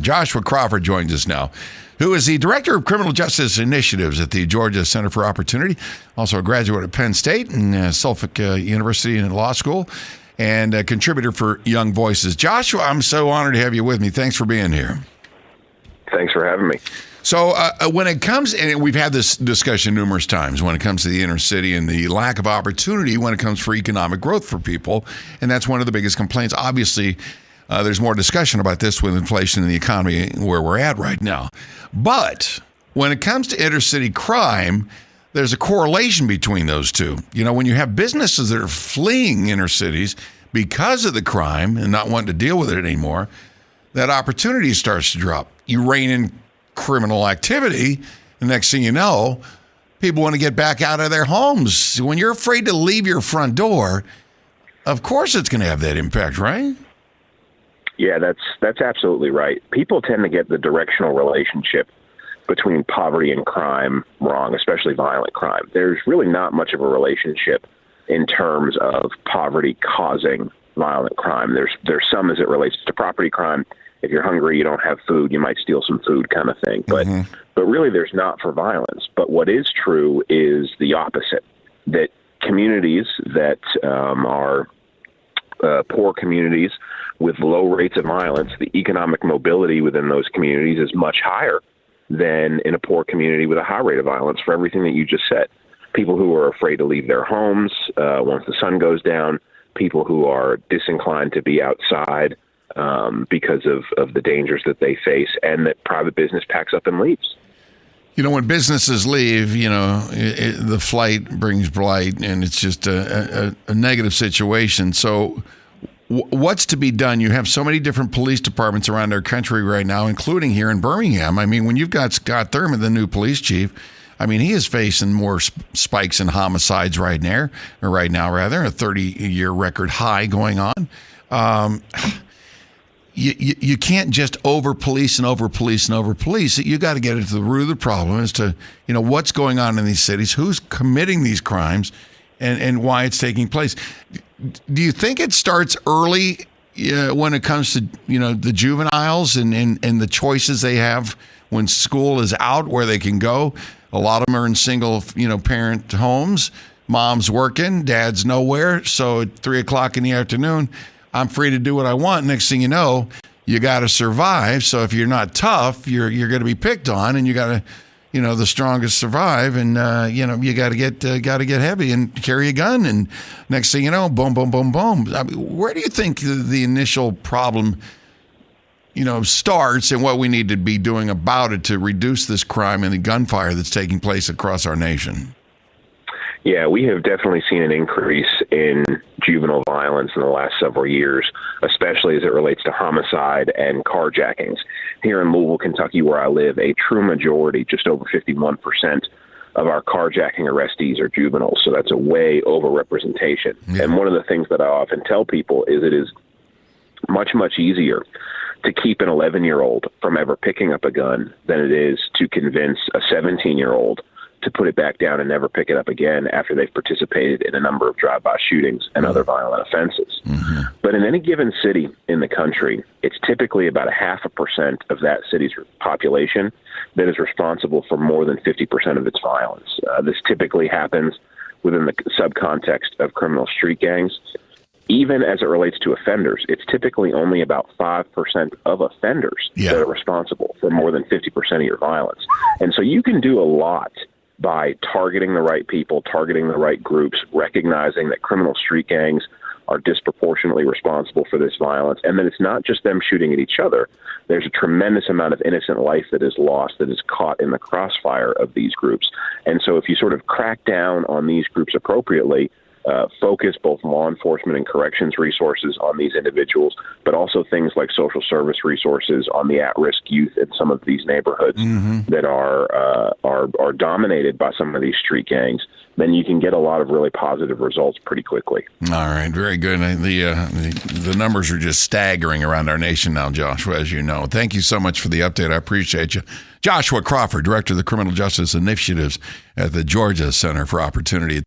Joshua Crawford joins us now, who is the Director of Criminal Justice Initiatives at the Georgia Center for Opportunity, also a graduate at Penn State and Suffolk University and Law School, and a contributor for Young Voices. Joshua, I'm so honored to have you with me. Thanks for being here. Thanks for having me. So when it comes, and we've had this discussion numerous times, when it comes to the inner city and the lack of opportunity when it comes for economic growth for people, and that's one of the biggest complaints. Obviously, there's more discussion about this with inflation in the economy where we're at right now. But when it comes to inner city crime, there's a correlation between those two. You know, when you have businesses that are fleeing inner cities because of the crime and not wanting to deal with it anymore, that opportunity starts to drop. You rein in criminal activity, the next thing you know, people want to get back out of their homes. When you're afraid to leave your front door, of course it's going to have that impact, right? Yeah, that's absolutely right. People tend to get the directional relationship between poverty and crime wrong, especially violent crime. There's really not much of a relationship in terms of poverty causing violent crime. There's some as it relates to property crime. If you're hungry, you don't have food, you might steal some food kind of thing. But really there's not for violence. But what is true is the opposite, that communities that are poor communities with low rates of violence, the economic mobility within those communities is much higher than in a poor community with a high rate of violence for everything that you just said. People who are afraid to leave their homes once the sun goes down, people who are disinclined to be outside because of the dangers that they face, and that private business packs up and leaves. You know, when businesses leave, you know, the flight brings blight, and it's just a negative situation. So what's to be done? You have so many different police departments around our country right now, including here in Birmingham. I mean, when you've got Scott Thurman, the new police chief, I mean, he is facing more spikes in homicides right now, a 30-year record high going on. You can't just over-police and over-police and over-police. You got to get into the root of the problem as to, you know, what's going on in these cities, who's committing these crimes, and why it's taking place. Do you think it starts early when it comes to, you know, the juveniles and the choices they have when school is out, where they can go? A lot of them are in single, you know, parent homes. Mom's working, dad's nowhere. So at 3 o'clock in the afternoon, I'm free to do what I want. Next thing you know, you got to survive. So if you're not tough, you're going to be picked on, and you got to, you know, the strongest survive. And you know, you got to get heavy and carry a gun. And next thing you know, boom, boom, boom, boom. I mean, where do you think the initial problem, you know, starts, and what we need to be doing about it to reduce this crime and the gunfire that's taking place across our nation? Yeah, we have definitely seen an increase in juvenile violence in the last several years, especially as it relates to homicide and carjackings. Here in Louisville, Kentucky, where I live, a true majority, just over 51% of our carjacking arrestees are juveniles. So that's a way overrepresentation. Yeah. And one of the things that I often tell people is it is much, much easier to keep an 11-year-old from ever picking up a gun than it is to convince a 17-year-old to put it back down and never pick it up again after they've participated in a number of drive-by shootings and other violent offenses. But in any given city in the country, it's typically about 0.5% of that city's population that is responsible for more than 50% of its violence. This typically happens within the subcontext of criminal street gangs. Even as it relates to offenders, it's typically only about 5% of offenders that are responsible for more than 50% of your violence. And so you can do a lot by targeting the right people, targeting the right groups, recognizing that criminal street gangs are disproportionately responsible for this violence, and that it's not just them shooting at each other. There's a tremendous amount of innocent life that is lost, that is caught in the crossfire of these groups. And so if you sort of crack down on these groups appropriately, focus both law enforcement and corrections resources on these individuals, but also things like social service resources on the at-risk youth in some of these neighborhoods that are dominated by some of these street gangs, then you can get a lot of really positive results pretty quickly. All right, very good. The numbers are just staggering around our nation now, Joshua, as you know. Thank you so much for the update. I appreciate you. Joshua Crawford, Director of the Criminal Justice Initiatives at the Georgia Center for Opportunity.